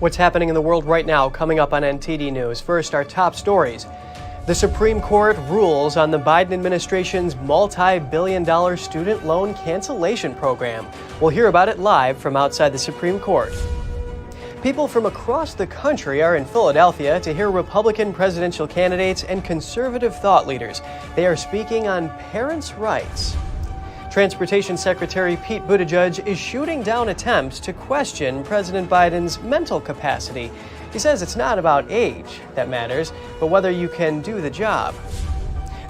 What's happening in the world right now coming up on NTD News. First, our top stories. The Supreme Court rules on the Biden administration's multi-billion-dollar student loan cancellation program. We'll hear about it live from outside the Supreme Court. People from across the country are in Philadelphia to hear Republican presidential candidates and conservative thought leaders. They are speaking on parents' rights. Transportation Secretary Pete Buttigieg is shooting down attempts to question President Biden's mental capacity. He says it's not about age that matters, but whether you can do the job.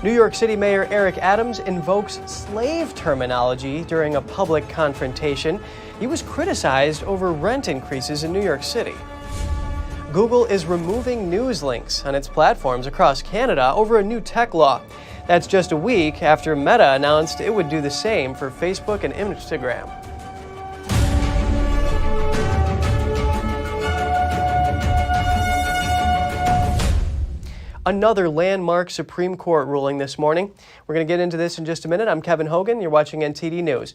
New York City Mayor Eric Adams invokes slave terminology during a public confrontation. He was criticized over rent increases in New York City. Google is removing news links on its platforms across Canada over a new tech law. That's just a week after Meta announced it would do the same for Facebook and Instagram. Another landmark Supreme Court ruling this morning. We're going to get into this in just a minute. I'm Kevin Hogan. You're watching NTD News.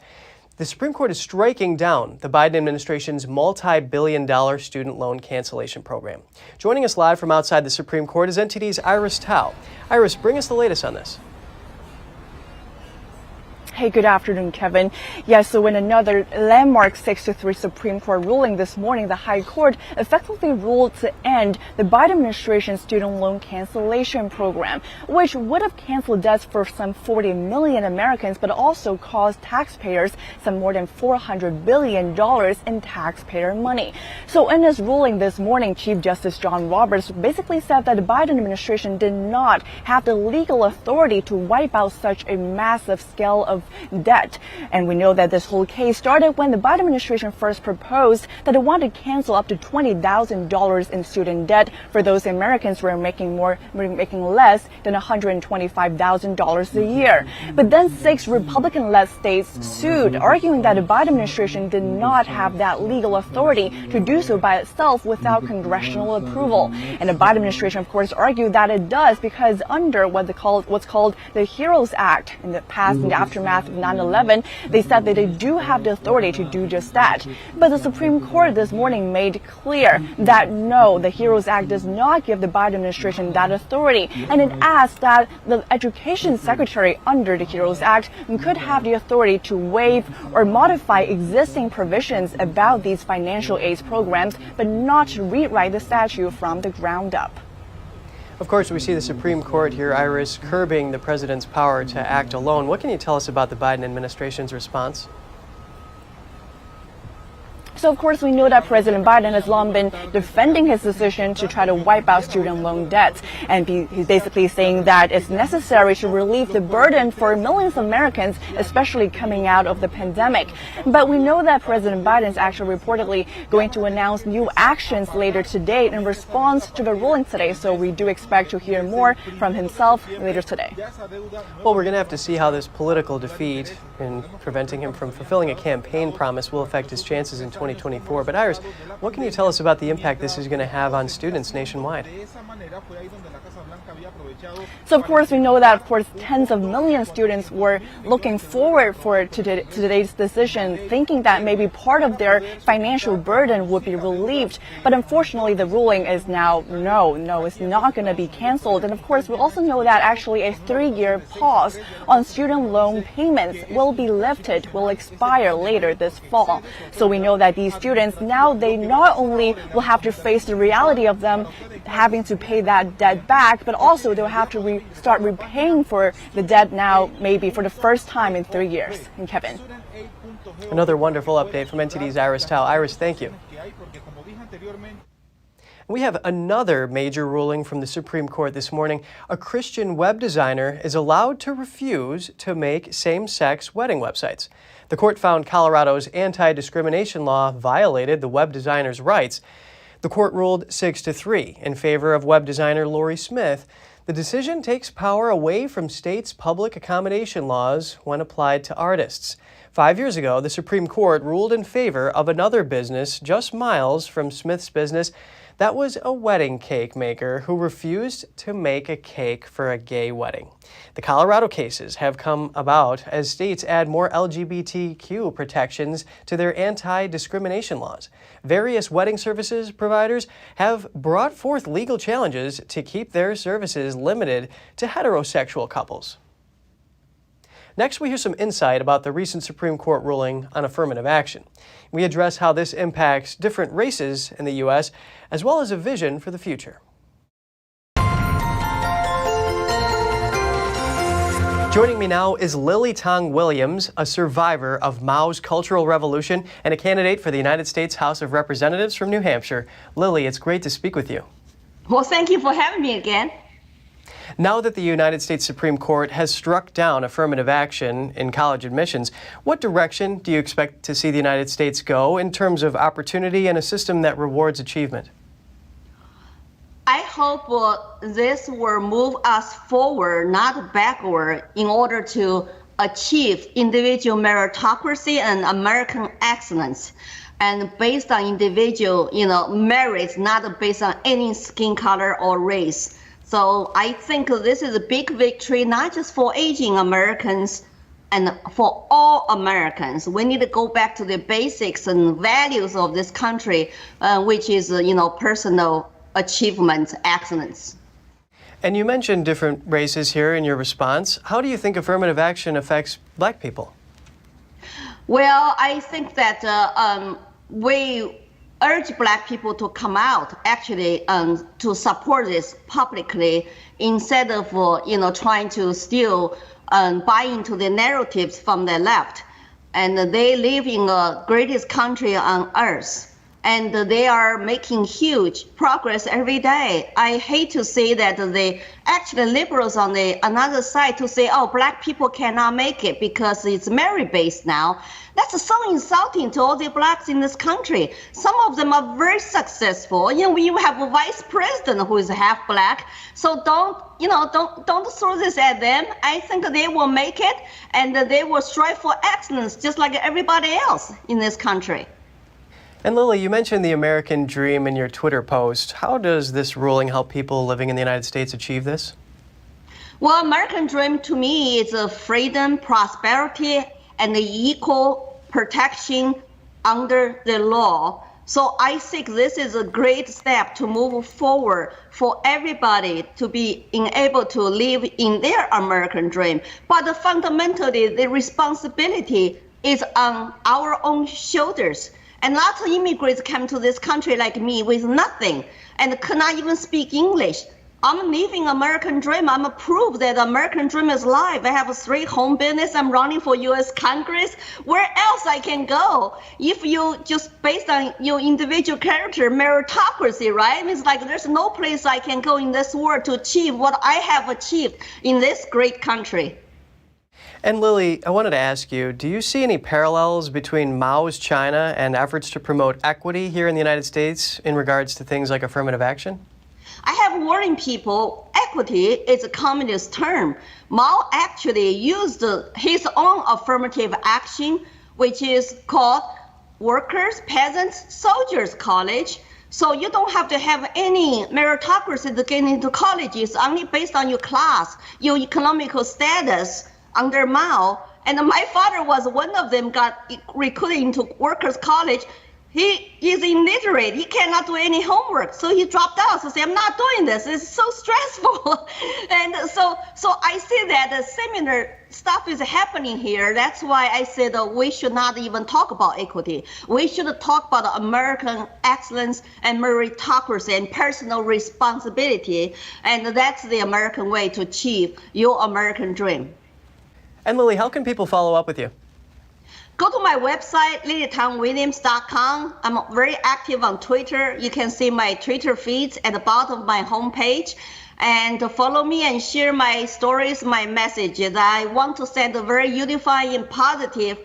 The Supreme Court is striking down the Biden administration's multi-billion-dollar student loan cancellation program. Joining us live from outside the Supreme Court is NTD's Iris Tao. Iris, bring us the latest on this. Hey, good afternoon, Kevin. Yes, so in another landmark 6-3 Supreme Court ruling this morning, the High Court effectively ruled to end the Biden administration's student loan cancellation program, which would have canceled debts for some 40 million Americans, but also caused taxpayers some more than $400 billion in taxpayer money. So in his ruling this morning, Chief Justice John Roberts basically said that the Biden administration did not have the legal authority to wipe out such a massive scale of debt. And we know that this whole case started when the Biden administration first proposed that it wanted to cancel up to $20,000 in student debt for those Americans who are making less than $125,000 a year. But then 6 Republican-led states sued, arguing that the Biden administration did not have that legal authority to do so by itself without congressional approval. And the Biden administration, of course, argued that it does because under what's called the HEROES Act in the aftermath of 9/11, they said that they do have the authority to do just that. But the Supreme Court this morning made clear that no, the HEROES Act does not give the Biden administration that authority, and it asked that the Education Secretary under the HEROES Act could have the authority to waive or modify existing provisions about these financial aid programs, but not to rewrite the statute from the ground up. Of course, we see the Supreme Court here, Iris, curbing the president's power to act alone. What can you tell us about the Biden administration's response? So, of course, we know that President Biden has long been defending his decision to try to wipe out student loan debts. And he's basically saying that it's necessary to relieve the burden for millions of Americans, especially coming out of the pandemic. But we know that President Biden is actually reportedly going to announce new actions later today in response to the ruling today. So we do expect to hear more from himself later today. Well, we're going to have to see how this political defeat in preventing him from fulfilling a campaign promise will affect his chances in 2024. But Iris, what can you tell us about the impact this is going to have on students nationwide? So, of course, we know that, of course, tens of millions of students were looking forward to today's decision, thinking that maybe part of their financial burden would be relieved. But unfortunately, the ruling is now no, it's not going to be canceled. And, of course, we also know that actually a 3-year pause on student loan payments will be lifted, will expire later this fall. So we know that these students now, they not only will have to face the reality of them having to pay that debt back, but also they'll have to start repaying for the debt now, maybe for the first time in 3 years. And Kevin. Another wonderful update from NTD's Iris Tao. Iris, thank you. We have another major ruling from the Supreme Court this morning. A Christian web designer is allowed to refuse to make same-sex wedding websites. The court found Colorado's anti-discrimination law violated the web designer's rights. The court ruled 6-3 in favor of web designer Lori Smith. The decision takes power away from states' public accommodation laws when applied to artists. 5 years ago, the Supreme Court ruled in favor of another business just miles from Smith's business. That was a wedding cake maker who refused to make a cake for a gay wedding. The Colorado cases have come about as states add more LGBTQ protections to their anti-discrimination laws. Various wedding services providers have brought forth legal challenges to keep their services limited to heterosexual couples. Next, we hear some insight about the recent Supreme Court ruling on affirmative action. We address how this impacts different races in the U.S., as well as a vision for the future. Joining me now is Lily Tong Williams, a survivor of Mao's Cultural Revolution and a candidate for the United States House of Representatives from New Hampshire. Lily, it's great to speak with you. Well, thank you for having me again. Now that the United States Supreme Court has struck down affirmative action in college admissions, what direction do you expect to see the United States go in terms of opportunity and a system that rewards achievement? I hope this will move us forward, not backward, in order to achieve individual meritocracy and American excellence, and based on individual, merits, not based on any skin color or race. So I think this is a big victory, not just for aging Americans and for all Americans. We need to go back to the basics and values of this country, which is, personal achievement, excellence. And you mentioned different races here in your response. How do you think affirmative action affects Black people? Well, I think that we urge Black people to come out, actually, to support this publicly, instead of, trying to still buy into the narratives from the left. And they live in the greatest country on earth, and they are making huge progress every day. I hate to say that actually liberals on the another side to say, oh, Black people cannot make it because it's merit-based now. That's so insulting to all the Blacks in this country. Some of them are very successful. We have a vice president who is half Black. So don't throw this at them. I think they will make it, and they will strive for excellence just like everybody else in this country. And Lily, you mentioned the American dream in your Twitter post. How does this ruling help people living in the United States achieve this? Well, American dream to me is a freedom, prosperity, and the equal protection under the law. So I think this is a great step to move forward for everybody to be able to live in their American dream. But fundamentally, the responsibility is on our own shoulders. And lots of immigrants come to this country like me with nothing and could not even speak English. I'm living American dream. I'm a proof that American dream is alive. I have a 3 home business. I'm running for U.S. Congress. Where else I can go? If you just based on your individual character, meritocracy, right? It's like there's no place I can go in this world to achieve what I have achieved in this great country. And Lily, I wanted to ask you, do you see any parallels between Mao's China and efforts to promote equity here in the United States in regards to things like affirmative action? I have warned people, equity is a communist term. Mao actually used his own affirmative action, which is called Workers, Peasants, Soldiers College. So you don't have to have any meritocracy to get into college. It's only based on your class, your economical status under Mao. And my father was one of them, got recruited into Workers College. He is illiterate. He cannot do any homework. So he dropped out. So say, I'm not doing this. It's so stressful. And so I see that similar stuff is happening here. That's why I said we should not even talk about equity. We should talk about American excellence and meritocracy and personal responsibility. And that's the American way to achieve your American dream. And Lily, how can people follow up with you? Go to my website, lilytongwilliams.com. I'm very active on Twitter. You can see my Twitter feeds at the bottom of my homepage. And follow me and share my stories, my messages. I want to send a very unifying, positive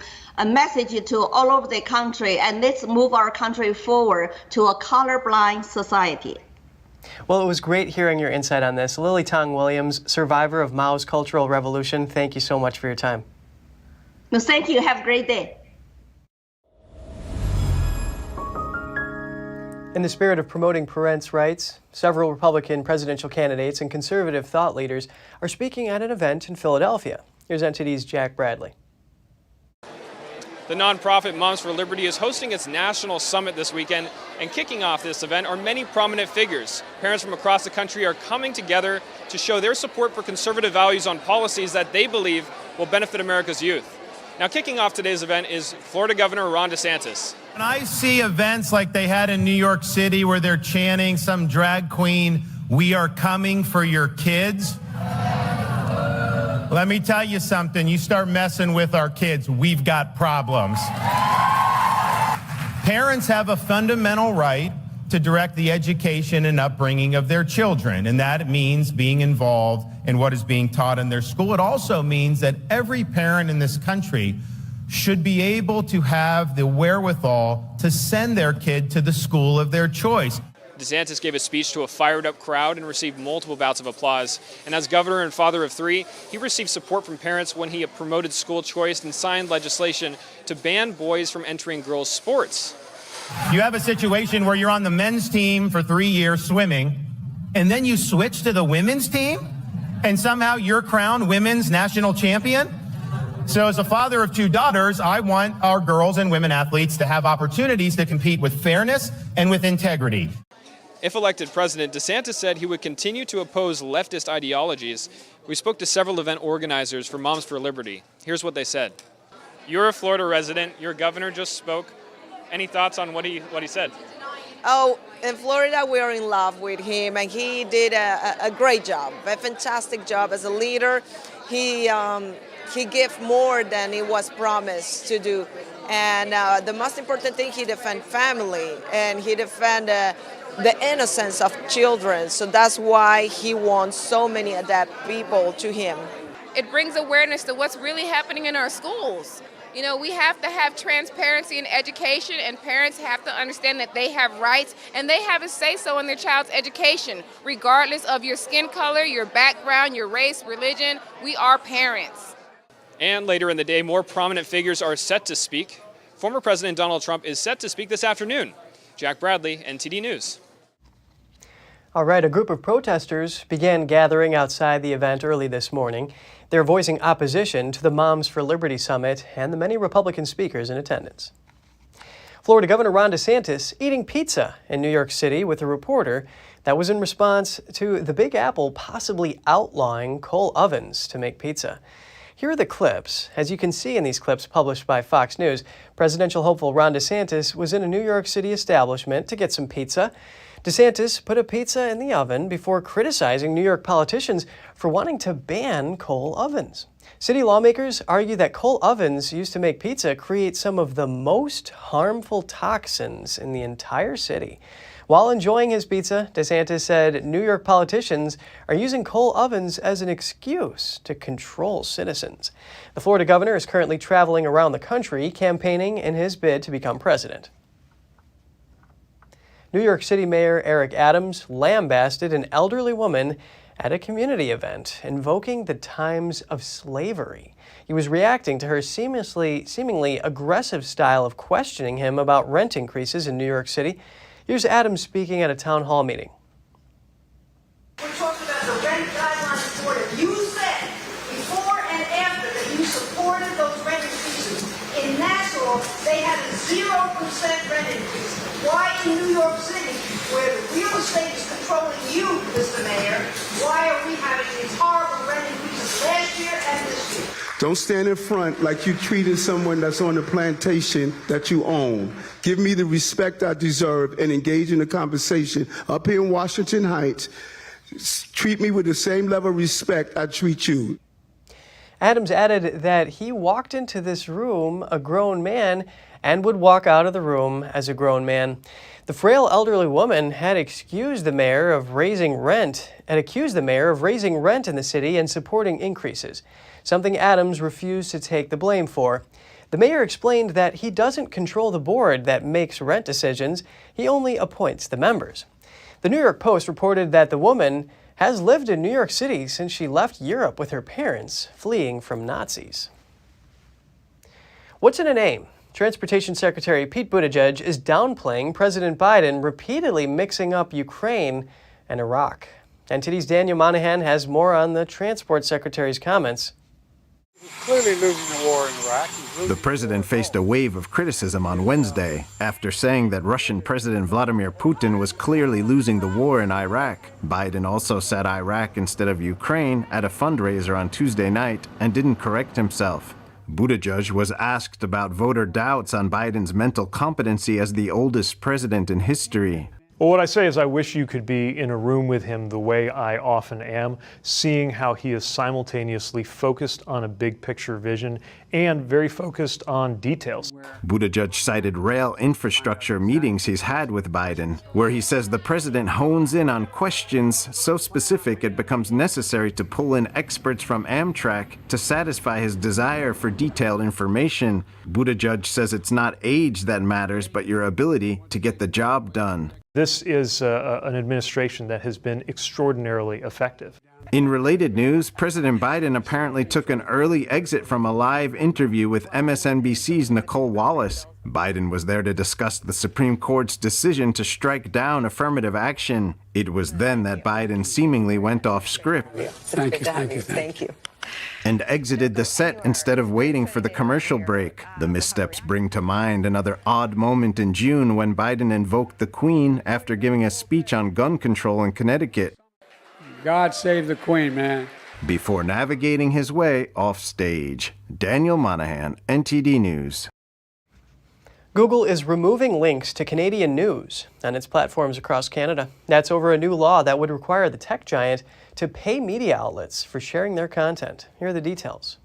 message to all over the country. And let's move our country forward to a colorblind society. Well, it was great hearing your insight on this. Lily Tong Williams, survivor of Mao's Cultural Revolution, thank you so much for your time. No, thank you. Have a great day. In the spirit of promoting parents' rights, several Republican presidential candidates and conservative thought leaders are speaking at an event in Philadelphia. Here's NTD's Jack Bradley. The nonprofit Moms for Liberty is hosting its national summit this weekend, and kicking off this event are many prominent figures. Parents from across the country are coming together to show their support for conservative values on policies that they believe will benefit America's youth. Now, kicking off today's event is Florida Governor Ron DeSantis. When I see events like they had in New York City where they're chanting some drag queen, "We are coming for your kids," let me tell you something. You start messing with our kids, we've got problems. Parents have a fundamental right to direct the education and upbringing of their children, and that means being involved in what is being taught in their school. It also means that every parent in this country should be able to have the wherewithal to send their kid to the school of their choice. DeSantis gave a speech to a fired-up crowd and received multiple bouts of applause. And as governor and father of three, he received support from parents when he promoted school choice and signed legislation to ban boys from entering girls' sports. You have a situation where you're on the men's team for 3 years swimming, and then you switch to the women's team, and somehow you're crowned women's national champion? So as a father of two daughters, I want our girls and women athletes to have opportunities to compete with fairness and with integrity. If elected president, DeSantis said he would continue to oppose leftist ideologies. We spoke to several event organizers for Moms for Liberty. Here's what they said. You're a Florida resident. Your governor just spoke. Any thoughts on what he said? Oh, in Florida, we're in love with him, and he did a great job, a fantastic job as a leader. He gave more than he was promised to do. And the most important thing, he defend family, and he defend the innocence of children. So that's why he wants so many adapt people to him. It brings awareness to what's really happening in our schools. You know, we have to have transparency in education, and parents have to understand that they have rights and they have a say-so in their child's education, regardless of your skin color, your background, your race, religion. We are parents. And later in the day, more prominent figures are set to speak. Former President Donald Trump is set to speak this afternoon. Jack Bradley, NTD News. All right, a group of protesters began gathering outside the event early this morning. They're voicing opposition to the Moms for Liberty Summit and the many Republican speakers in attendance. Florida Governor Ron DeSantis eating pizza in New York City with a reporter. That was in response to the Big Apple possibly outlawing coal ovens to make pizza. Here are the clips. As you can see in these clips published by Fox News, presidential hopeful Ron DeSantis was in a New York City establishment to get some pizza. DeSantis put a pizza in the oven before criticizing New York politicians for wanting to ban coal ovens. City lawmakers argue that coal ovens used to make pizza create some of the most harmful toxins in the entire city. While enjoying his pizza, DeSantis said New York politicians are using coal ovens as an excuse to control citizens. The Florida governor is currently traveling around the country campaigning in his bid to become president. New York City Mayor Eric Adams lambasted an elderly woman at a community event, invoking the times of slavery. He was reacting to her seemingly aggressive style of questioning him about rent increases in New York City. Here's Adams speaking at a town hall meeting. We're talking about the rent guidelines for it. You said before and after that you supported those rent increases. In Nassau, they had a 0% rent increase. Why in New York City, where the real estate is controlling you, Mr. Mayor, why are we having these horrible rent increases last year and this year? Don't stand in front like you treated someone that's on the plantation that you own. Give me the respect I deserve and engage in a conversation up here in Washington Heights. Treat me with the same level of respect I treat you. Adams added that he walked into this room a grown man and would walk out of the room as a grown man. The frail elderly woman had accused the mayor of raising rent in the city and supporting increases, something Adams refused to take the blame for. The mayor explained that he doesn't control the board that makes rent decisions, he only appoints the members. The New York Post reported that the woman has lived in New York City since she left Europe with her parents, fleeing from Nazis. What's in a name? Transportation Secretary Pete Buttigieg is downplaying President Biden repeatedly mixing up Ukraine and Iraq. NTD's Daniel Monahan has more on the Transport Secretary's comments. Clearly losing the war in Iraq. The president faced a wave of criticism on Wednesday after saying that Russian President Vladimir Putin was clearly losing the war in Iraq. Biden also said Iraq instead of Ukraine at a fundraiser on Tuesday night and didn't correct himself. Buttigieg was asked about voter doubts on Biden's mental competency as the oldest president in history. Well, what I say is I wish you could be in a room with him the way I often am, seeing how he is simultaneously focused on a big picture vision and very focused on details. Buttigieg cited rail infrastructure meetings he's had with Biden, where he says the president hones in on questions so specific it becomes necessary to pull in experts from Amtrak to satisfy his desire for detailed information. Buttigieg says it's not age that matters, but your ability to get the job done. This is an administration that has been extraordinarily effective. In related news, President Biden apparently took an early exit from a live interview with MSNBC's Nicole Wallace. Biden was there to discuss the Supreme Court's decision to strike down affirmative action. It was then that Biden seemingly went off script. Thank you. And exited the set instead of waiting for the commercial break. The missteps bring to mind another odd moment in June when Biden invoked the Queen after giving a speech on gun control in Connecticut. God save the Queen, man. Before navigating his way off stage. Daniel Monahan, NTD News. Google is removing links to Canadian news on its platforms across Canada. That's over a new law that would require the tech giant to pay media outlets for sharing their content. Here are the details.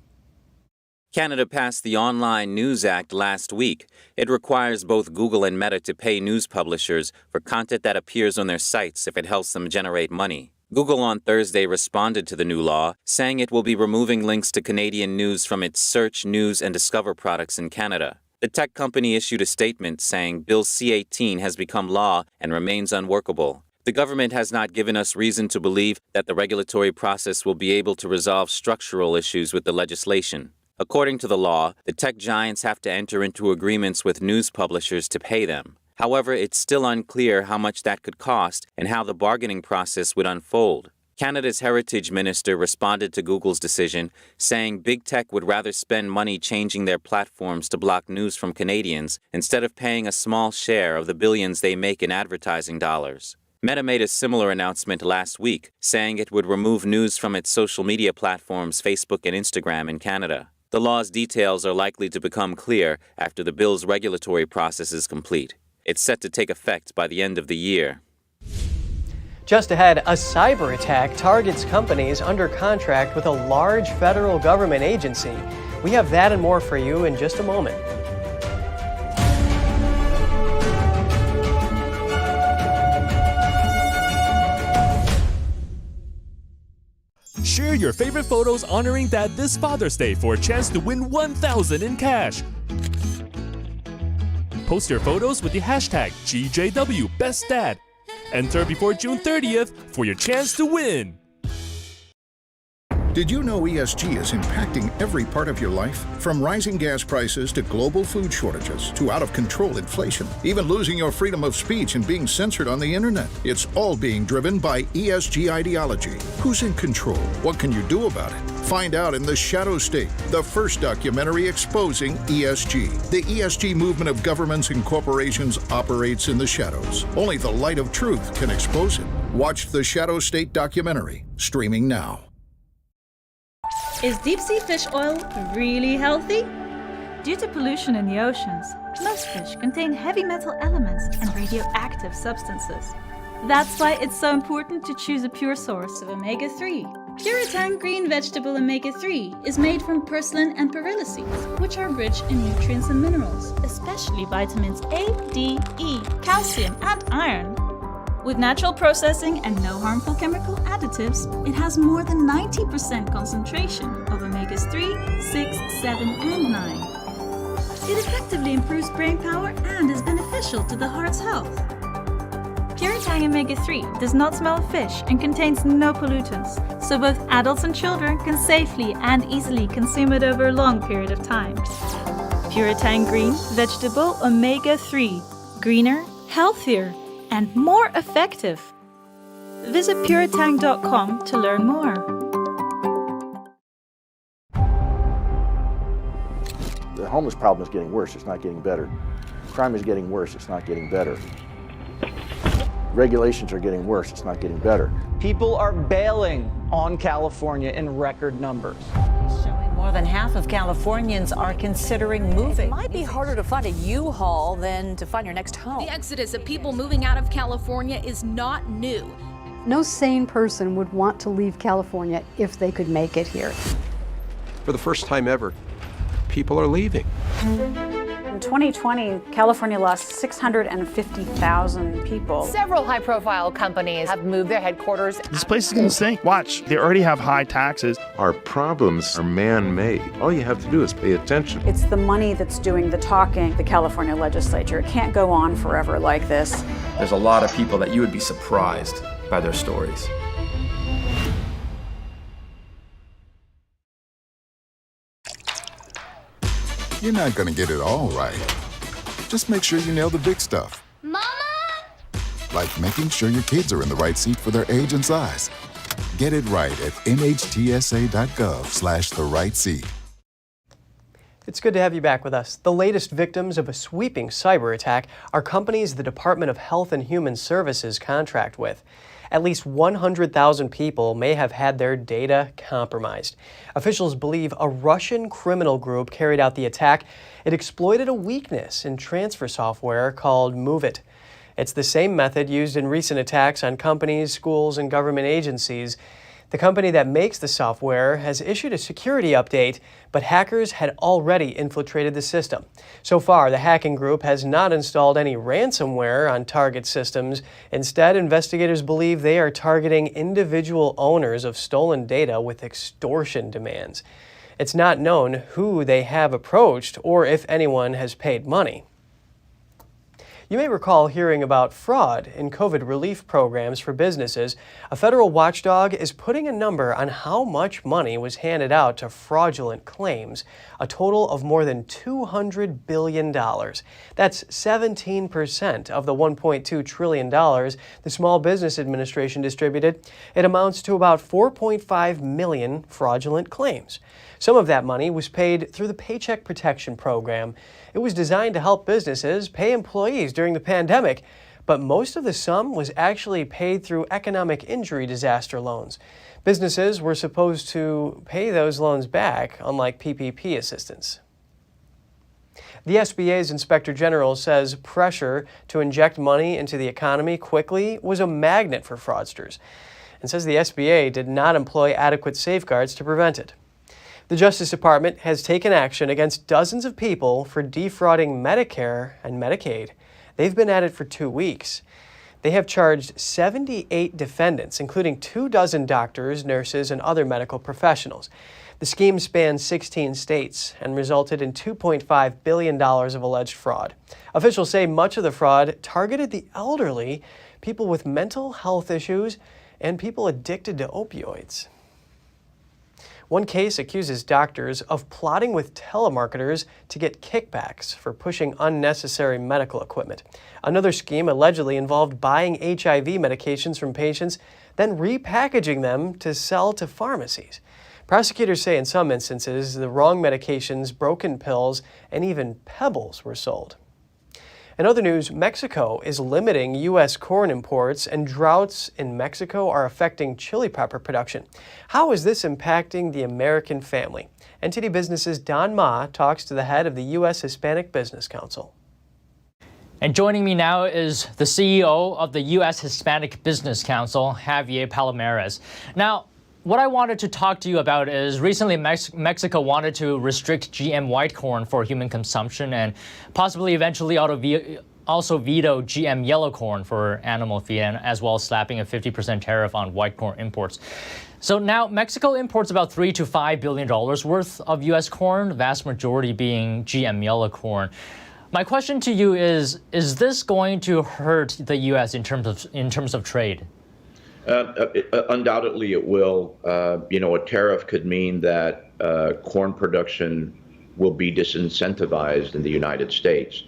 Canada passed the Online News Act last week. It requires both Google and Meta to pay news publishers for content that appears on their sites if it helps them generate money. Google on Thursday responded to the new law, saying it will be removing links to Canadian news from its Search, News, and Discover products in Canada. The tech company issued a statement saying Bill C-18 has become law and remains unworkable. The government has not given us reason to believe that the regulatory process will be able to resolve structural issues with the legislation. According to the law, the tech giants have to enter into agreements with news publishers to pay them. However, it's still unclear how much that could cost and how the bargaining process would unfold. Canada's Heritage Minister responded to Google's decision, saying big tech would rather spend money changing their platforms to block news from Canadians instead of paying a small share of the billions they make in advertising dollars. Meta made a similar announcement last week, saying it would remove news from its social media platforms Facebook and Instagram in Canada. The law's details are likely to become clear after the bill's regulatory process is complete. It's set to take effect by the end of the year. Just ahead, a cyber attack targets companies under contract with a large federal government agency. We have that and more for you in just a moment. Share your favorite photos honoring Dad this Father's Day for a chance to win $1,000 in cash. Post your photos with the hashtag GJWBestDad. Enter before June 30th for your chance to win. Did you know ESG is impacting every part of your life? From rising gas prices to global food shortages to out-of-control inflation, even losing your freedom of speech and being censored on the internet. It's all being driven by ESG ideology. Who's in control? What can you do about it? Find out in The Shadow State, the first documentary exposing ESG. The ESG movement of governments and corporations operates in the shadows. Only the light of truth can expose it. Watch The Shadow State documentary, streaming now. Is deep-sea fish oil really healthy? Due to pollution in the oceans, most fish contain heavy metal elements and radioactive substances. That's why it's so important to choose a pure source of omega-3. Puritang green vegetable omega-3 is made from purslane and perilla seeds, which are rich in nutrients and minerals, especially vitamins A, D, E, calcium, and iron. With natural processing and no harmful chemical additives, it has more than 90% concentration of omegas 3, 6, 7, and 9. It effectively improves brain power and is beneficial to the heart's health. Puritang omega-3 does not smell of fish and contains no pollutants, so both adults and children can safely and easily consume it over a long period of time. Puritang Green Vegetable Omega-3. Greener, healthier, and more effective. Visit puritang.com to learn more. The homeless problem is getting worse, it's not getting better. Crime is getting worse, it's not getting better. Regulations are getting worse, it's not getting better. People are bailing on California in record numbers. More than half of Californians are considering moving. It might be harder to find a U-Haul than to find your next home. The exodus of people moving out of California is not new. No sane person would want to leave California if they could make it here. For the first time ever, people are leaving. In 2020, California lost 650,000 people. Several high-profile companies have moved their headquarters. This place is going to sink. Watch, they already have high taxes. Our problems are man-made. All you have to do is pay attention. It's the money that's doing the talking, the California legislature. It can't go on forever like this. There's a lot of people that you would be surprised by their stories. You're not going to get it all right. Just make sure you nail the big stuff. Mama! Like making sure your kids are in the right seat for their age and size. Get it right at nhtsa.gov/the-right-seat. It's good to have you back with us. The latest victims of a sweeping cyber attack are companies the Department of Health and Human Services contract with. At least 100,000 people may have had their data compromised. Officials believe a Russian criminal group carried out the attack. It exploited a weakness in transfer software called MoveIt. It's the same method used in recent attacks on companies, schools, and government agencies. The company that makes the software has issued a security update, but hackers had already infiltrated the system. So far, the hacking group has not installed any ransomware on target systems. Instead, investigators believe they are targeting individual owners of stolen data with extortion demands. It's not known who they have approached or if anyone has paid money. You may recall hearing about fraud in COVID relief programs for businesses. A federal watchdog is putting a number on how much money was handed out to fraudulent claims, a total of more than $200 billion. That's 17% of the $1.2 trillion the Small Business Administration distributed. It amounts to about 4.5 million fraudulent claims. Some of that money was paid through the Paycheck Protection Program. It was designed to help businesses pay employees during the pandemic, but most of the sum was actually paid through economic injury disaster loans. Businesses were supposed to pay those loans back, unlike PPP assistance. The SBA's Inspector General says pressure to inject money into the economy quickly was a magnet for fraudsters, and says the SBA did not employ adequate safeguards to prevent it. The Justice Department has taken action against dozens of people for defrauding Medicare and Medicaid. They've been at it for 2 weeks. They have charged 78 defendants, including 24 doctors, nurses, and other medical professionals. The scheme spans 16 states and resulted in $2.5 billion of alleged fraud. Officials say much of the fraud targeted the elderly, people with mental health issues, and people addicted to opioids. One case accuses doctors of plotting with telemarketers to get kickbacks for pushing unnecessary medical equipment. Another scheme allegedly involved buying HIV medications from patients, then repackaging them to sell to pharmacies. Prosecutors say in some instances, the wrong medications, broken pills, and even pebbles were sold. In other news, Mexico is limiting U.S. corn imports, and droughts in Mexico are affecting chili pepper production. How is this impacting the American family? NTD Business's Don Ma talks to the head of the U.S. Hispanic Business Council. And joining me now is the CEO of the U.S. Hispanic Business Council, Javier Palomares. Now, what I wanted to talk to you about is recently Mexico wanted to restrict GM white corn for human consumption and possibly eventually also veto GM yellow corn for animal feed, and as well as slapping a 50% tariff on white corn imports. So now Mexico imports about $3 to $5 billion worth of U.S. corn, the vast majority being GM yellow corn. My question to you is this going to hurt the U.S. in terms of trade? Undoubtedly it will. A tariff could mean that corn production will be disincentivized in the United States,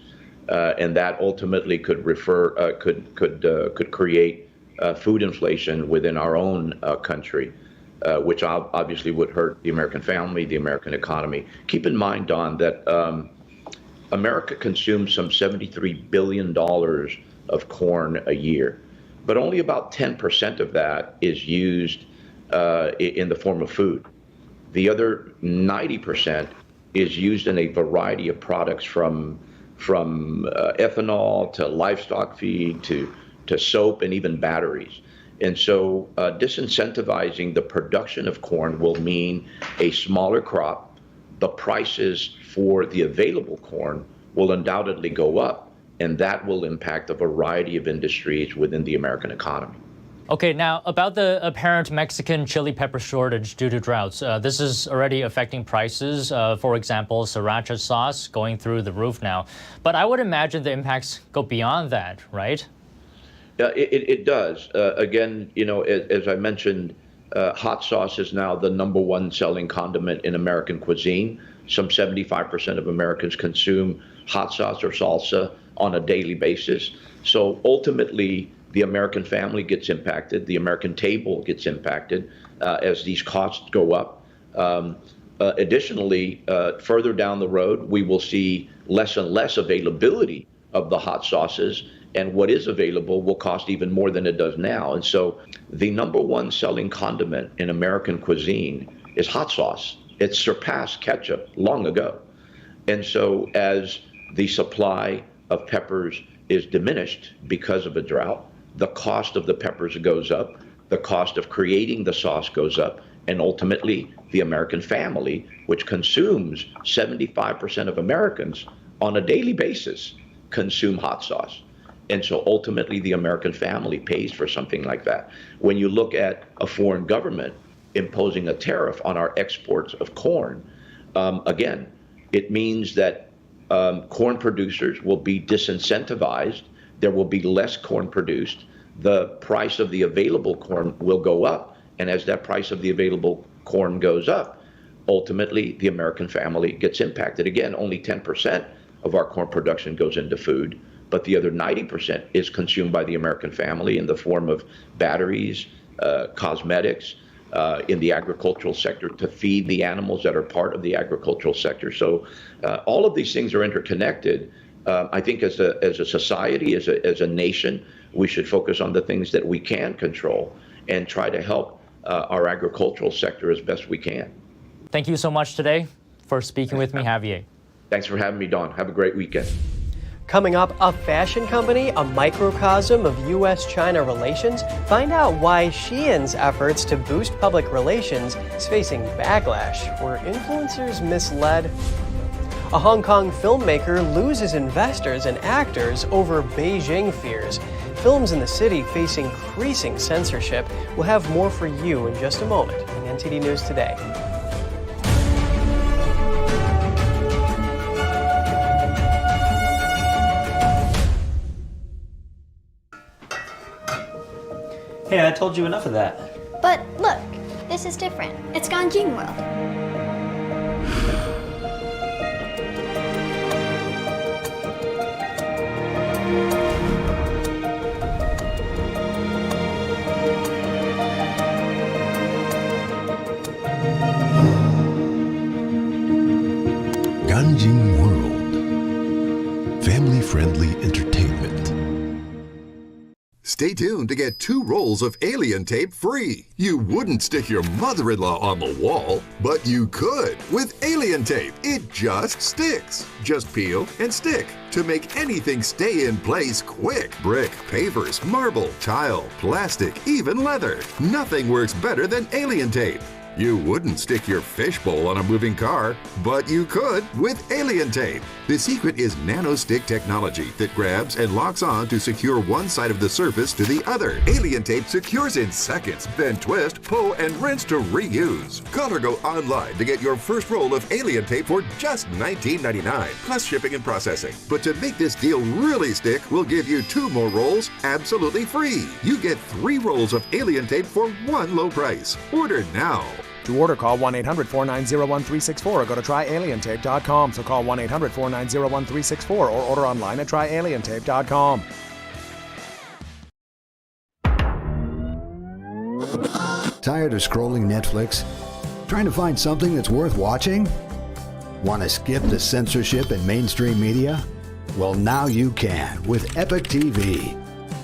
and that ultimately could create food inflation within our own country, which obviously would hurt the American family, the American economy. Keep in mind, Don, that America consumes some $73 billion of corn a year, but only about 10% of that is used in the form of food. The other 90% is used in a variety of products, from ethanol to livestock feed to soap and even batteries. And so disincentivizing the production of corn will mean a smaller crop. The prices for the available corn will undoubtedly go up, and that will impact a variety of industries within the American economy. Okay, now about the apparent Mexican chili pepper shortage due to droughts. This is already affecting prices. For example, sriracha sauce going through the roof now. But I would imagine the impacts go beyond that, right? It does. Again, as I mentioned, hot sauce is now the #1 selling condiment in American cuisine. Some 75% of Americans consume hot sauce or salsa on a daily basis. So ultimately, the American family gets impacted. The American table gets impacted as these costs go up. Additionally, further down the road, we will see less and less availability of the hot sauces, and what is available will cost even more than it does now. And so the #1 selling condiment in American cuisine is hot sauce. It's surpassed ketchup long ago. And so as the supply of peppers is diminished because of a drought, the cost of the peppers goes up, the cost of creating the sauce goes up, and ultimately the American family, which consumes 75% of Americans on a daily basis, consume hot sauce. And so ultimately the American family pays for something like that. When you look at a foreign government imposing a tariff on our exports of corn, again, it means that corn producers will be disincentivized. There will be less corn produced. The price of the available corn will go up. And as that price of the available corn goes up, ultimately the American family gets impacted. Again, only 10% of our corn production goes into food, but the other 90% is consumed by the American family in the form of batteries, cosmetics, in the agricultural sector to feed the animals that are part of the agricultural sector. So all of these things are interconnected. I think as a society, as a nation, we should focus on the things that we can control and try to help our agricultural sector as best we can. Thank you so much today for speaking with me, Javier. Thanks for having me, Don. Have a great weekend. Coming up, a fashion company, a microcosm of U.S.-China relations. Find out why Shein's efforts to boost public relations is facing backlash. Were influencers misled? A Hong Kong filmmaker loses investors and actors over Beijing fears. Films in the city face increasing censorship. We'll have more for you in just a moment on NTD News Today. Hey, I told you enough of that. But look, this is different. It's Ganjing World. Ganjing World. Family-friendly entertainment. Stay tuned to get 2 rolls of alien tape free. You wouldn't stick your mother-in-law on the wall, but you could with alien tape. It just sticks. Just peel and stick to make anything stay in place quick. Brick, pavers, marble, tile, plastic, even leather. Nothing works better than alien tape. You wouldn't stick your fishbowl on a moving car, but you could with alien tape. The secret is nano-stick technology that grabs and locks on to secure one side of the surface to the other. Alien tape secures in seconds, then twist, pull, and rinse to reuse. Call or go online to get your first roll of alien tape for just $19.99, plus shipping and processing. But to make this deal really stick, we'll give you 2 more rolls absolutely free. You get 3 rolls of alien tape for one low price. Order now. To order, call 1-800-490-1364 or go to tryalientape.com. So call 1-800-490-1364 or order online at tryalientape.com. Tired of scrolling Netflix? Trying to find something that's worth watching? Want to skip the censorship in mainstream media? Well, now you can with Epic TV.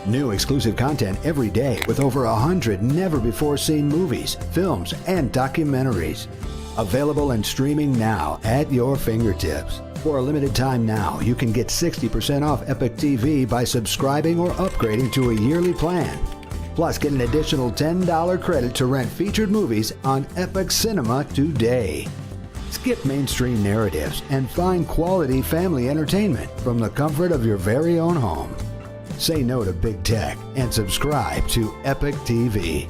New exclusive content every day with over 100 never-before-seen movies, films, and documentaries. Available and streaming now at your fingertips. For a limited time now, you can get 60% off Epic TV by subscribing or upgrading to a yearly plan. Plus, get an additional $10 credit to rent featured movies on Epic Cinema today. Skip mainstream narratives and find quality family entertainment from the comfort of your very own home. Say no to big tech and subscribe to Epic TV.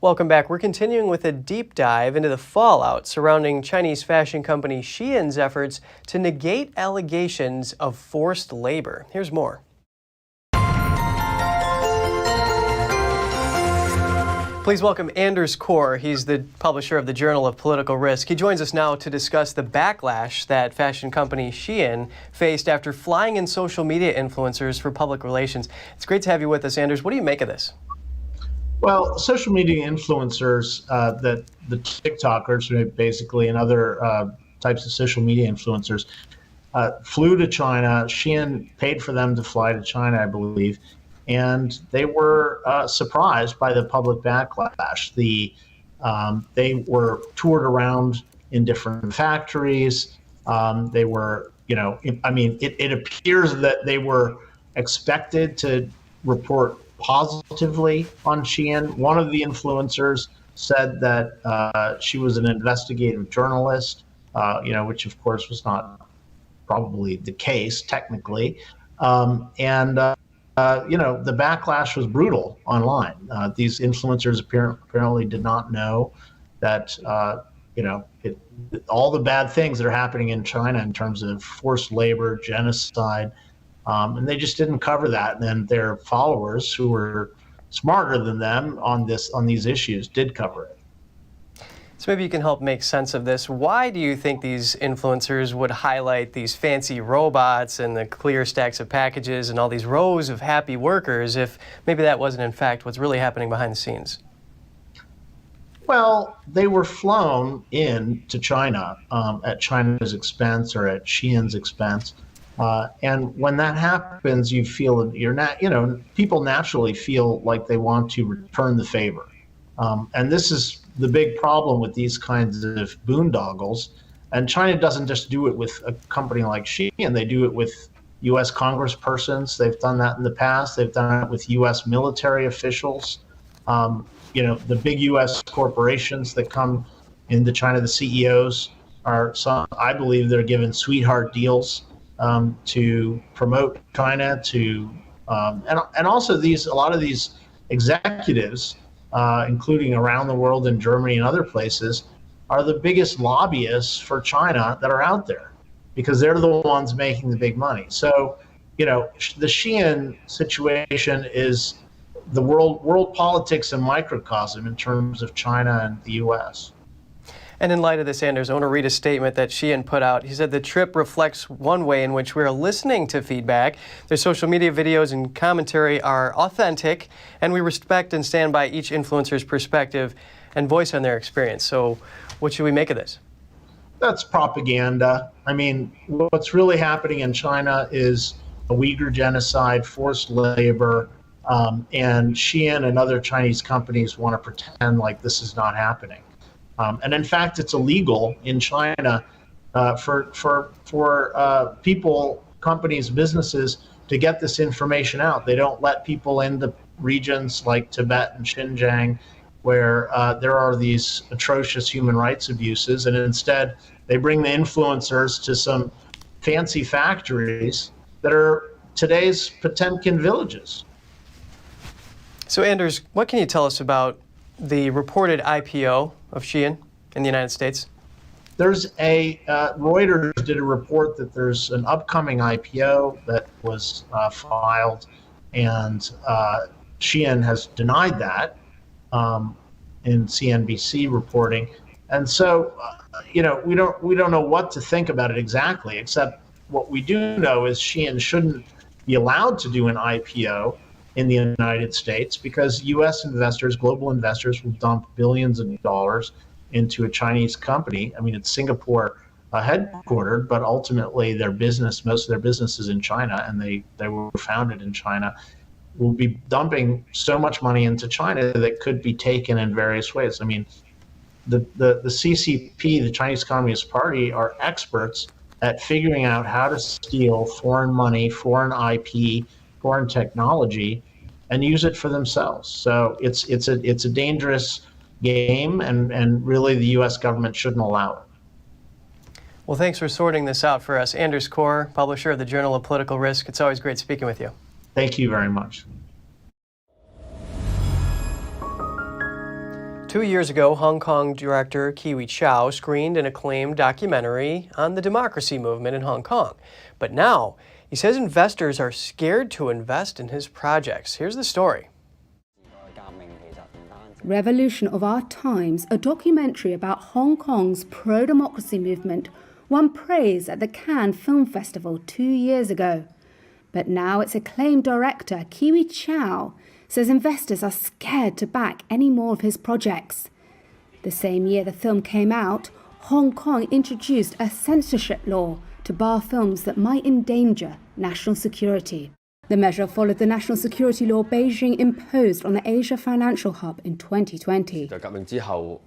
Welcome back. We're continuing with a deep dive into the fallout surrounding Chinese fashion company Shein's efforts to negate allegations of forced labor. Here's more. Please welcome Anders Kaur. He's the publisher of the Journal of Political Risk. He joins us now to discuss the backlash that fashion company Shein faced after flying in social media influencers for public relations. It's great to have you with us, Anders. What do you make of this? Well, social media influencers, that the TikTokers basically and other types of social media influencers flew to China. Shein paid for them to fly to China, I believe, and they were surprised by the public backlash. They were toured around in different factories. They were, it appears that they were expected to report positively on Shein. One of the influencers said that she was an investigative journalist, which of course was not probably the case technically. The backlash was brutal online. These influencers apparently did not know that, all the bad things that are happening in China in terms of forced labor, genocide, and they just didn't cover that. And then their followers, who were smarter than them on these issues, did cover it. So maybe you can help make sense of this. Why do you think these influencers would highlight these fancy robots and the clear stacks of packages and all these rows of happy workers if maybe that wasn't in fact what's really happening behind the scenes? Well, they were flown in to China at China's expense or at Shein's expense. And when that happens, you feel people naturally feel like they want to return the favor. And this is the big problem with these kinds of boondoggles. And China doesn't just do it with a company like Shein. They do it with U.S. congresspersons. They've done that in the past. They've done it with U.S. military officials. The big U.S. corporations that come into China, the CEOs I believe they're given sweetheart deals to promote China, and also a lot of these executives, including around the world in Germany and other places, are the biggest lobbyists for China that are out there because they're the ones making the big money. So, the Shein situation is the world politics and microcosm in terms of China and the U.S. And in light of this, Anders, I want to read a statement that Shein put out. He said, "The trip reflects one way in which we are listening to feedback. Their social media videos and commentary are authentic, and we respect and stand by each influencer's perspective and voice on their experience." So what should we make of this? That's propaganda. I mean, what's really happening in China is a Uyghur genocide, forced labor, and Shein and other Chinese companies want to pretend like this is not happening. And in fact, it's illegal in China for people, companies, businesses to get this information out. They don't let people into regions like Tibet and Xinjiang where there are these atrocious human rights abuses, and instead they bring the influencers to some fancy factories that are today's Potemkin villages. So Anders, what can you tell us about the reported IPO of Shein in the United States? There's Reuters did a report that there's an upcoming IPO that was filed, and Shein has denied that in CNBC reporting. And so, we don't know what to think about it exactly, except what we do know is Shein shouldn't be allowed to do an IPO in the United States because U.S. investors, global investors, will dump billions of dollars into a Chinese company. I mean, it's Singapore headquartered, but ultimately most of their business is in China, and they were founded in China. Will be dumping so much money into China that could be taken in various ways. I mean, the CCP, the Chinese Communist Party, are experts at figuring out how to steal foreign money, foreign IP, foreign technology, and use it for themselves. So it's a dangerous game, and really the U.S. government shouldn't allow it. Well, thanks for sorting this out for us. Anders Kaur, publisher of the Journal of Political Risk. It's always great speaking with you. Thank you very much. 2 years ago, Hong Kong director Kiwi Chow screened an acclaimed documentary on the democracy movement in Hong Kong. But now, he says investors are scared to invest in his projects. Here's the story. Revolution of Our Times, a documentary about Hong Kong's pro-democracy movement, won praise at the Cannes Film Festival 2 years ago. But now its acclaimed director, Kiwi Chow, says investors are scared to back any more of his projects. The same year the film came out, Hong Kong introduced a censorship law to bar films that might endanger national security. The measure followed the national security law Beijing imposed on the Asia financial hub in 2020.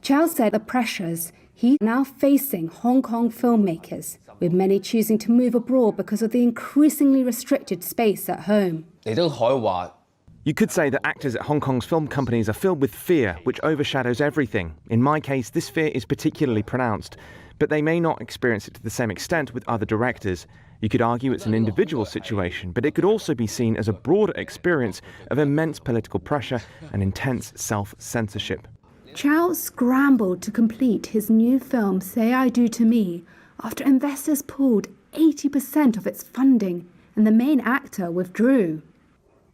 Chow said the pressures he's now facing Hong Kong filmmakers, with many choosing to move abroad because of the increasingly restricted space at home. You could say that actors at Hong Kong's film companies are filled with fear, which overshadows everything. In my case, this fear is particularly pronounced, but they may not experience it to the same extent with other directors. You could argue it's an individual situation, but it could also be seen as a broader experience of immense political pressure and intense self-censorship. Chow scrambled to complete his new film, Say I Do to Me, after investors pulled 80% of its funding and the main actor withdrew.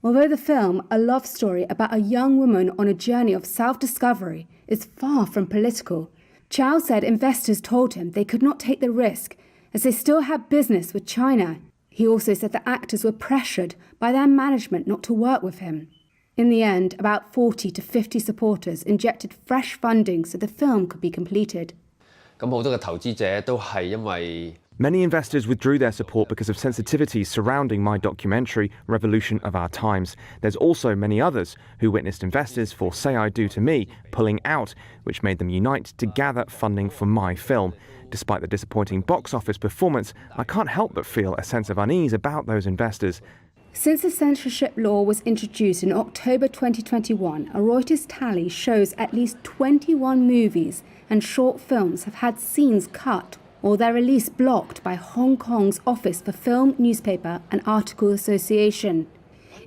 Although the film, a love story about a young woman on a journey of self-discovery, is far from political, Chow said investors told him they could not take the risk as they still had business with China. He also said the actors were pressured by their management not to work with him. In the end, about 40 to 50 supporters injected fresh funding so the film could be completed. Many investors withdrew their support because of sensitivities surrounding my documentary, Revolution of Our Times. There's also many others who witnessed investors for Say I Do to Me pulling out, which made them unite to gather funding for my film. Despite the disappointing box office performance, I can't help but feel a sense of unease about those investors. Since the censorship law was introduced in October 2021, a Reuters tally shows at least 21 movies and short films have had scenes cut or their release blocked by Hong Kong's Office for Film, Newspaper and Article Association.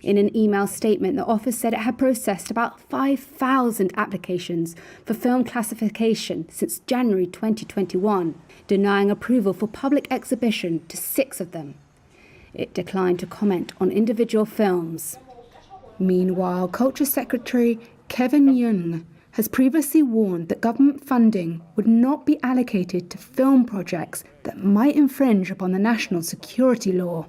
In an email statement, the office said it had processed about 5,000 applications for film classification since January 2021, denying approval for public exhibition to 6 of them. It declined to comment on individual films. Meanwhile, Culture Secretary Kevin Yun has previously warned that government funding would not be allocated to film projects that might infringe upon the national security law.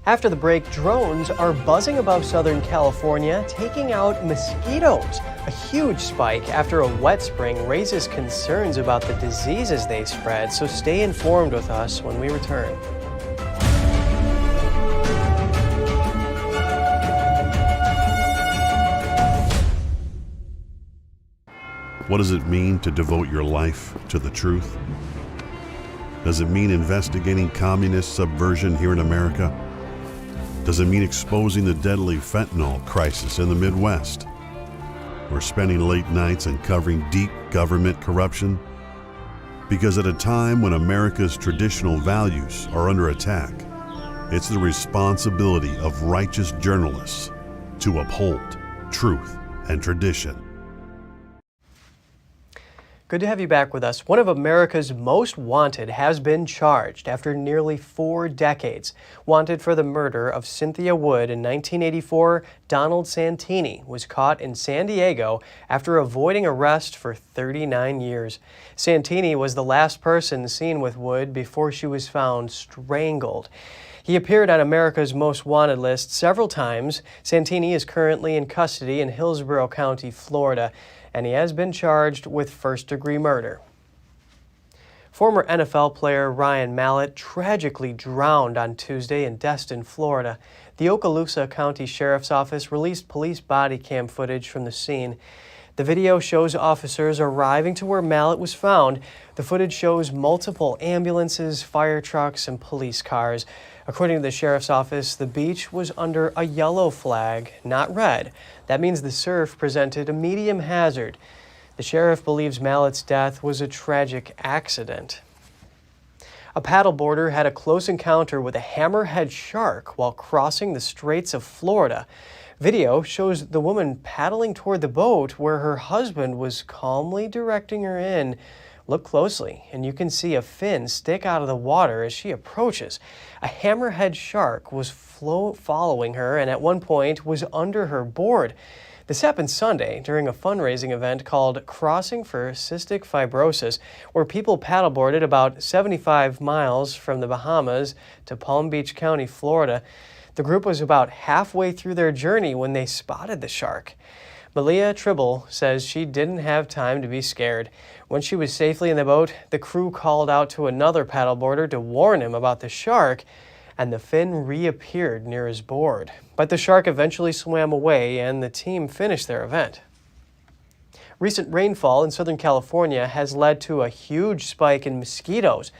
After the break, drones are buzzing above Southern California, taking out mosquitoes. A huge spike after a wet spring raises concerns about the diseases they spread, so stay informed with us when we return. What does it mean to devote your life to the truth? Does it mean investigating communist subversion here in America? Does it mean exposing the deadly fentanyl crisis in the Midwest? Or spending late nights uncovering deep government corruption? Because at a time when America's traditional values are under attack, it's the responsibility of righteous journalists to uphold truth and tradition. Good to have you back with us. One of America's most wanted has been charged after nearly 4 decades. Wanted for the murder of Cynthia Wood in 1984, Donald Santini was caught in San Diego after avoiding arrest for 39 years. Santini was the last person seen with Wood before she was found strangled. He appeared on America's Most Wanted list several times. Santini is currently in custody in Hillsborough County, Florida, and he has been charged with first-degree murder. Former NFL player Ryan Mallet tragically drowned on Tuesday in Destin, Florida. The Okaloosa County Sheriff's Office released police body cam footage from the scene. The video shows officers arriving to where Mallet was found. The footage shows multiple ambulances, fire trucks, and police cars. According to the sheriff's office, the beach was under a yellow flag, not red. That means the surf presented a medium hazard. The sheriff believes Mallet's death was a tragic accident. A paddleboarder had a close encounter with a hammerhead shark while crossing the Straits of Florida. Video shows the woman paddling toward the boat where her husband was calmly directing her in. Look closely, and you can see a fin stick out of the water as she approaches. A hammerhead shark was following her and at one point was under her board. This happened Sunday during a fundraising event called Crossing for Cystic Fibrosis, where people paddleboarded about 75 miles from the Bahamas to Palm Beach County, Florida. The group was about halfway through their journey when they spotted the shark. Malia Tribble says she didn't have time to be scared. When she was safely in the boat, the crew called out to another paddleboarder to warn him about the shark, and the fin reappeared near his board. But the shark eventually swam away, and the team finished their event. Recent rainfall in Southern California has led to a huge spike in mosquitoes.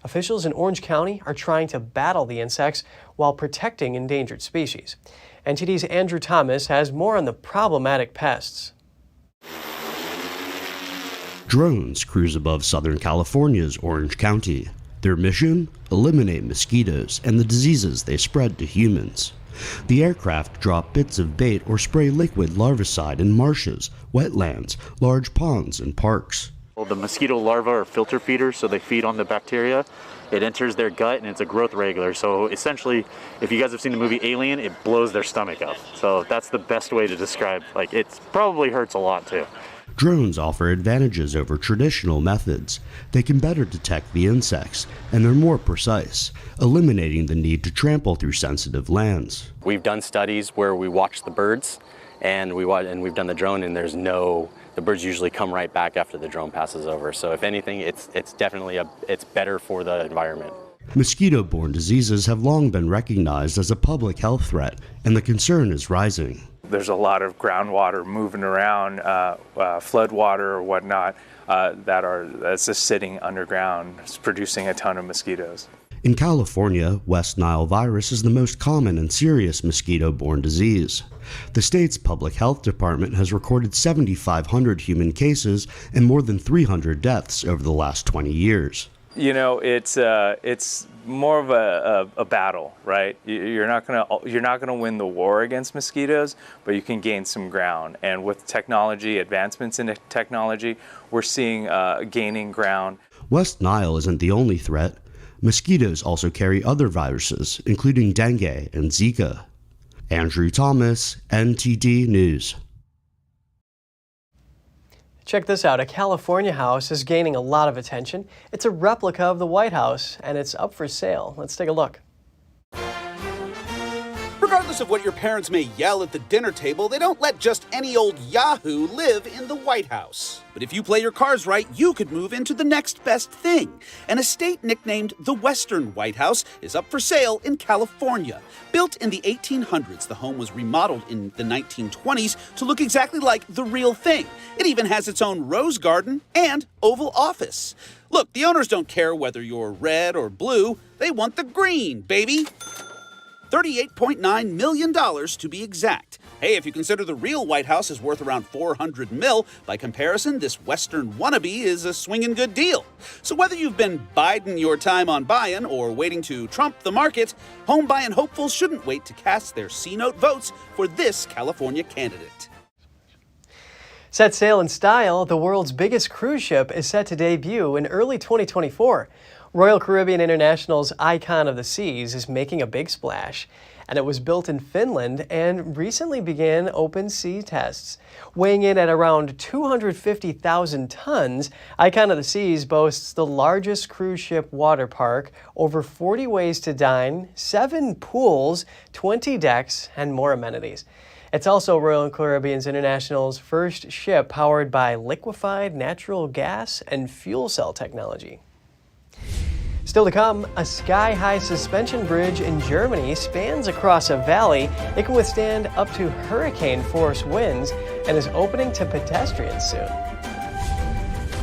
Officials in Orange County are trying to battle the insects while protecting endangered species. NTD's Andrew Thomas has more on the problematic pests. Drones cruise above Southern California's Orange County. Their mission? Eliminate mosquitoes and the diseases they spread to humans. The aircraft drop bits of bait or spray liquid larvicide in marshes, wetlands, large ponds, and parks. Well, the mosquito larvae are filter feeders, so they feed on the bacteria. It enters their gut and it's a growth regulator. So essentially, if you guys have seen the movie Alien, it blows their stomach up. So that's the best way to describe. Like, it probably hurts a lot too. Drones offer advantages over traditional methods. They can better detect the insects, and they're more precise, eliminating the need to trample through sensitive lands. We've done studies where we watch the birds, and we've done the drone, and the birds usually come right back after the drone passes over. So if anything, it's definitely it's better for the environment. Mosquito-borne diseases have long been recognized as a public health threat, and the concern is rising. There's a lot of groundwater moving around, flood water or whatnot, that's just sitting underground. It's producing a ton of mosquitoes. In California, West Nile virus is the most common and serious mosquito-borne disease. The state's public health department has recorded 7,500 human cases and more than 300 deaths over the last 20 years. You know, it's more of a battle, right? You're not gonna win the war against mosquitoes, but you can gain some ground. And with technology, advancements in technology, we're seeing gaining ground. West Nile isn't the only threat. Mosquitoes also carry other viruses, including dengue and Zika. Andrew Thomas, NTD News. Check this out. A California house is gaining a lot of attention. It's a replica of the White House, and it's up for sale. Let's take a look. Regardless of what your parents may yell at the dinner table, they don't let just any old yahoo live in the White House. But if you play your cards right, you could move into the next best thing. An estate nicknamed the Western White House is up for sale in California. Built in the 1800s, the home was remodeled in the 1920s to look exactly like the real thing. It even has its own rose garden and Oval Office. Look, the owners don't care whether you're red or blue. They want the green, baby. $38.9 million to be exact. Hey, if you consider the real White House is worth around $400 million, by comparison, this Western wannabe is a swinging good deal. So whether you've been biding your time on buying or waiting to trump the market, home buying hopefuls shouldn't wait to cast their C-note votes for this California candidate. Set sail in style, the world's biggest cruise ship is set to debut in early 2024. Royal Caribbean International's Icon of the Seas is making a big splash, and it was built in Finland and recently began open sea tests. Weighing in at around 250,000 tons, Icon of the Seas boasts the largest cruise ship water park, over 40 ways to dine, 7 pools, 20 decks, and more amenities. It's also Royal Caribbean International's first ship powered by liquefied natural gas and fuel cell technology. Still to come, a sky-high suspension bridge in Germany spans across a valley. It can withstand up to hurricane-force winds and is opening to pedestrians soon.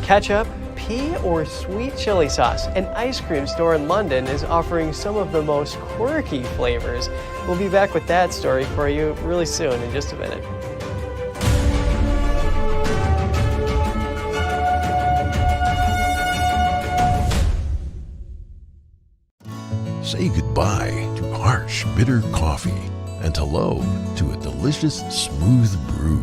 Ketchup, pea or sweet chili sauce. An ice cream store in London is offering some of the most quirky flavors. We'll be back with that story for you really soon in just a minute. Say goodbye to harsh, bitter coffee and hello to a delicious, smooth brew.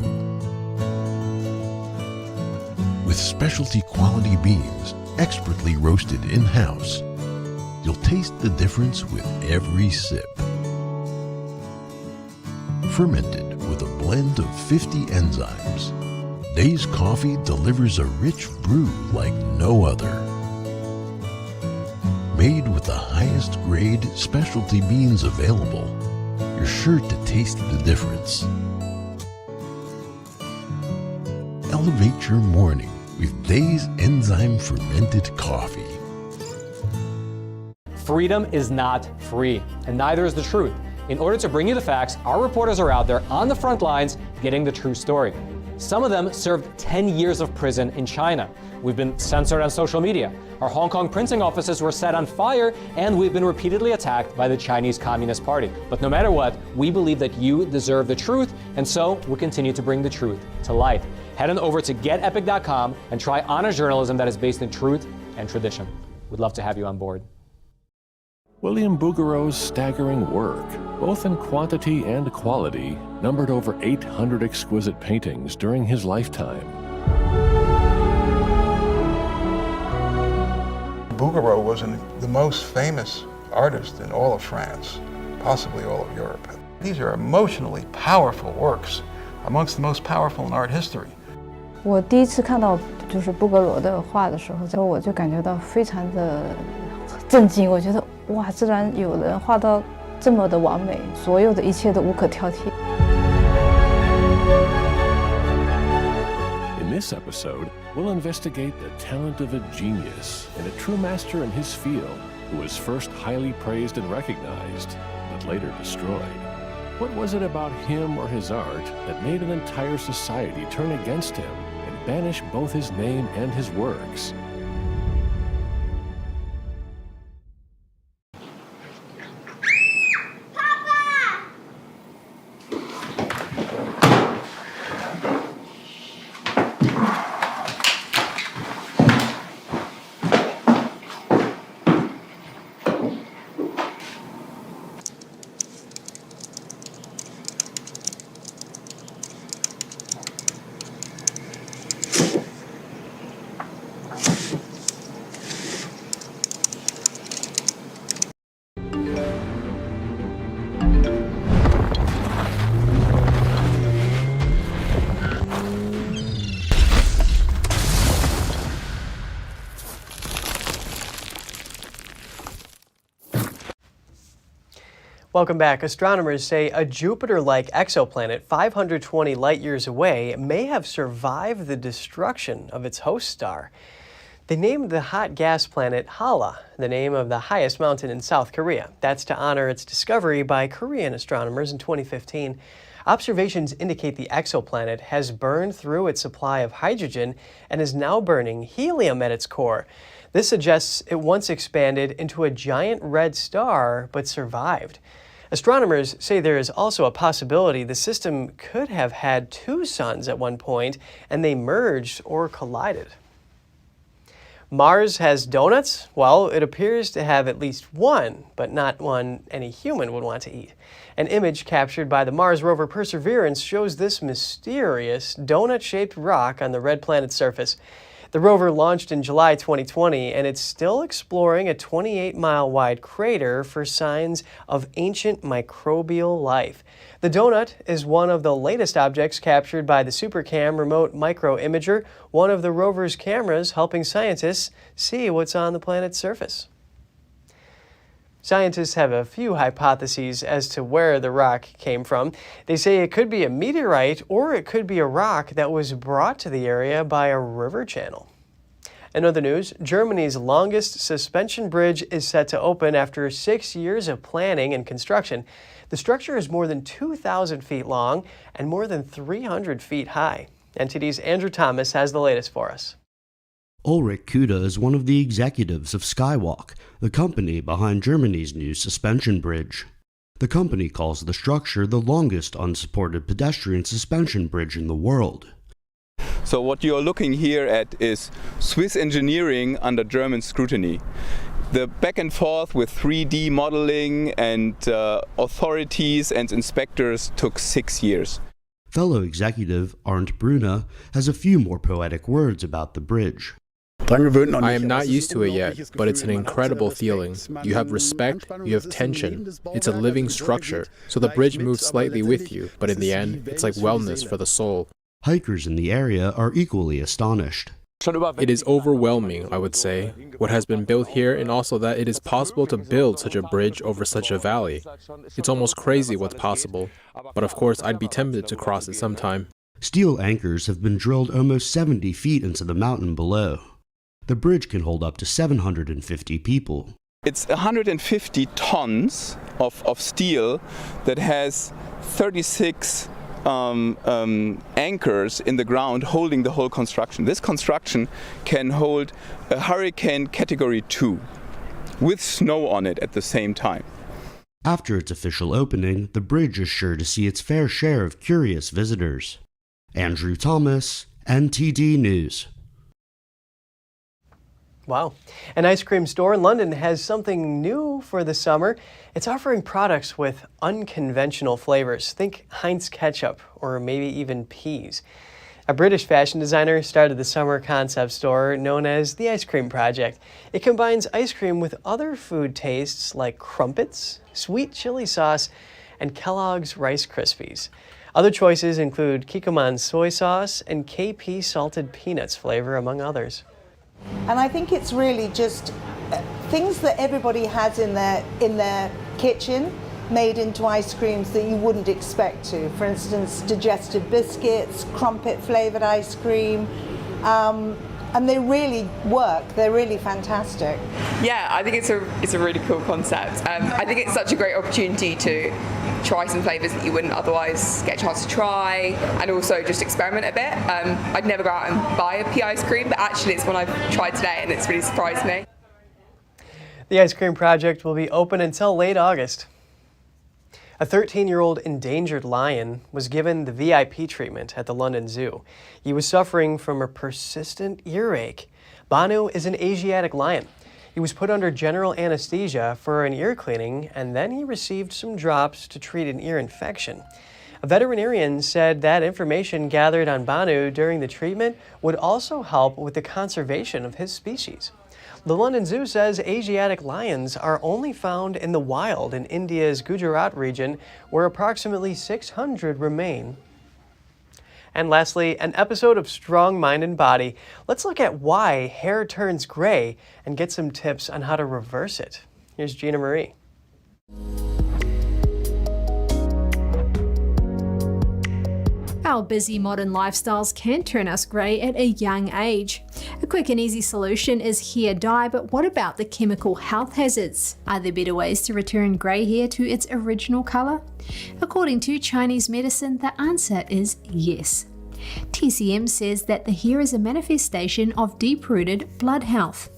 With specialty quality beans, expertly roasted in-house, you'll taste the difference with every sip. Fermented with a blend of 50 enzymes, Days Coffee delivers a rich brew like no other. Made with the highest grade specialty beans available, you're sure to taste the difference. Elevate your morning with Days Enzyme Fermented Coffee. Freedom is not free, and neither is the truth. In order to bring you the facts, our reporters are out there on the front lines getting the true story. Some of them served 10 years of prison in China. We've been censored on social media. Our Hong Kong printing offices were set on fire, and we've been repeatedly attacked by the Chinese Communist Party. But no matter what, we believe that you deserve the truth, and so we'll continue to bring the truth to light. Head on over to getepic.com and try honest journalism that is based in truth and tradition. We'd love to have you on board. William Bouguereau's staggering work, both in quantity and quality, numbered over 800 exquisite paintings during his lifetime. Bouguereau was the most famous artist in all of France, possibly all of Europe. These are emotionally powerful works, amongst the most powerful in art history. 我第一次看到就是布格罗的画的时候，我就感觉到非常的震惊。我觉得哇，居然有人画到这么的完美，所有的一切都无可挑剔。In this episode, we'll investigate the talent of a genius and a true master in his field who was first highly praised and recognized, but later destroyed. What was it about him or his art that made an entire society turn against him and banish both his name and his works? Welcome back. Astronomers say a Jupiter-like exoplanet 520 light-years away may have survived the destruction of its host star. They named the hot gas planet Hala, the name of the highest mountain in South Korea. That's to honor its discovery by Korean astronomers in 2015. Observations indicate the exoplanet has burned through its supply of hydrogen and is now burning helium at its core. This suggests it once expanded into a giant red star but survived. Astronomers say there is also a possibility the system could have had two suns at one point and they merged or collided. Mars has donuts? Well, it appears to have at least one, but not one any human would want to eat. An image captured by the Mars rover Perseverance shows this mysterious donut-shaped rock on the red planet's surface. The rover launched in July 2020, and it's still exploring a 28-mile-wide crater for signs of ancient microbial life. The donut is one of the latest objects captured by the SuperCam remote micro-imager, one of the rover's cameras helping scientists see what's on the planet's surface. Scientists have a few hypotheses as to where the rock came from. They say it could be a meteorite or it could be a rock that was brought to the area by a river channel. In other news, Germany's longest suspension bridge is set to open after 6 years of planning and construction. The structure is more than 2,000 feet long and more than 300 feet high. NTD's Andrew Thomas has the latest for us. Ulrich Kuda is one of the executives of Skywalk, the company behind Germany's new suspension bridge. The company calls the structure the longest unsupported pedestrian suspension bridge in the world. So what you're looking here at is Swiss engineering under German scrutiny. The back and forth with 3D modeling and authorities and inspectors took 6 years. Fellow executive Arndt Brunner has a few more poetic words about the bridge. I am not used to it yet, but it's an incredible feeling. You have respect, you have tension. It's a living structure, so the bridge moves slightly with you, but in the end, it's like wellness for the soul. Hikers in the area are equally astonished. It is overwhelming, I would say, what has been built here, and also that it is possible to build such a bridge over such a valley. It's almost crazy what's possible, but of course I'd be tempted to cross it sometime. Steel anchors have been drilled almost 70 feet into the mountain below. The bridge can hold up to 750 people. It's 150 tons of steel that has 36 anchors in the ground holding the whole construction. This construction can hold a hurricane category 2 with snow on it at the same time. After its official opening, the bridge is sure to see its fair share of curious visitors. Andrew Thomas, NTD News. Wow. An ice cream store in London has something new for the summer. It's offering products with unconventional flavors. Think Heinz ketchup or maybe even peas. A British fashion designer started the summer concept store known as the Ice Cream Project. It combines ice cream with other food tastes like crumpets, sweet chili sauce, and Kellogg's Rice Krispies. Other choices include Kikkoman soy sauce and KP salted peanuts flavor, among others. And I think it's really just things that everybody has in their kitchen made into ice creams that you wouldn't expect to. For instance, digestive biscuits, crumpet flavored ice cream, and they really work. They're really fantastic. Yeah, I think it's a really cool concept. I think it's such a great opportunity to try some flavours that you wouldn't otherwise get a chance to try, and also just experiment a bit. I'd never go out and buy a pea ice cream, but actually it's one I've tried today and it's really surprised me. The Ice Cream Project will be open until late August. A 13-year-old endangered lion was given the VIP treatment at the London Zoo. He was suffering from a persistent earache. Banu is an Asiatic lion. He was put under general anesthesia for an ear cleaning, and then he received some drops to treat an ear infection. A veterinarian said that information gathered on Banu during the treatment would also help with the conservation of his species. The London Zoo says Asiatic lions are only found in the wild in India's Gujarat region, where approximately 600 remain. And lastly, an episode of Strong Mind and Body. Let's look at why hair turns gray and get some tips on how to reverse it. Here's Gina Marie. Our busy modern lifestyles can turn us grey at a young age. A quick and easy solution is hair dye, but what about the chemical health hazards? Are there better ways to return grey hair to its original colour? According to Chinese medicine, the answer is yes. TCM says that the hair is a manifestation of deep-rooted blood health.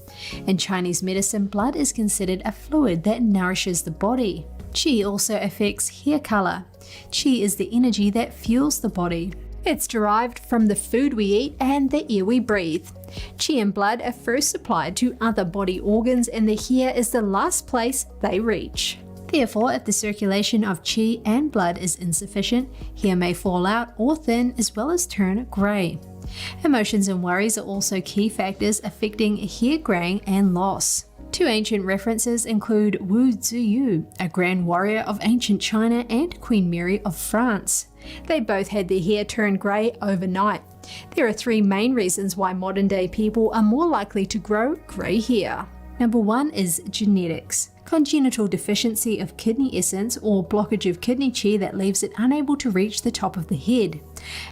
In Chinese medicine, blood is considered a fluid that nourishes the body. Qi also affects hair colour. Qi is the energy that fuels the body. It's derived from the food we eat and the air we breathe. Qi and blood are first supplied to other body organs, and the hair is the last place they reach. Therefore, if the circulation of qi and blood is insufficient, hair may fall out or thin as well as turn grey. Emotions and worries are also key factors affecting hair greying and loss. Two ancient references include Wu Ziyu, a grand warrior of ancient China, and Queen Mary of France. They both had their hair turn grey overnight. There are three main reasons why modern-day people are more likely to grow grey hair. Number 1 is genetics. Congenital deficiency of kidney essence or blockage of kidney qi that leaves it unable to reach the top of the head.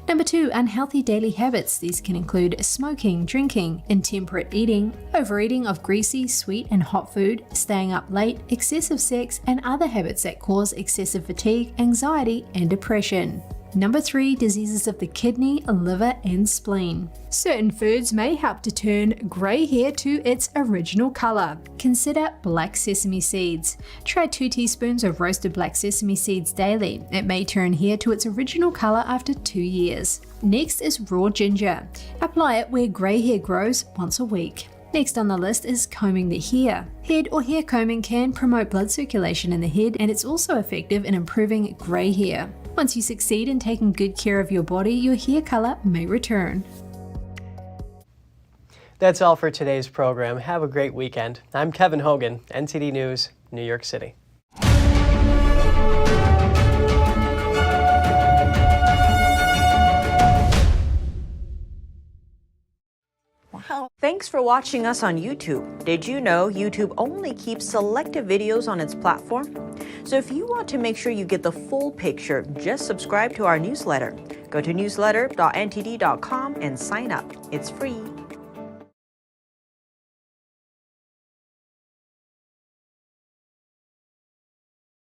Number 2, unhealthy daily habits. These can include smoking, drinking, intemperate eating, overeating of greasy, sweet and hot food, staying up late, excessive sex, and other habits that cause excessive fatigue, anxiety, and depression. Number 3, diseases of the kidney, liver, and spleen. Certain foods may help to turn grey hair to its original colour. Consider black sesame seeds. Try 2 teaspoons of roasted black sesame seeds daily. It may turn hair to its original colour after 2 years. Next is raw ginger. Apply it where grey hair grows once a week. Next on the list is combing the hair. Head or hair combing can promote blood circulation in the head, and it's also effective in improving grey hair. Once you succeed in taking good care of your body, your hair colour may return. That's all for today's program. Have a great weekend. I'm Kevin Hogan, NTD News, New York City. Thanks for watching us on YouTube. Did you know YouTube only keeps selected videos on its platform? So if you want to make sure you get the full picture, just subscribe to our newsletter. Go to newsletter.ntd.com and sign up. It's free.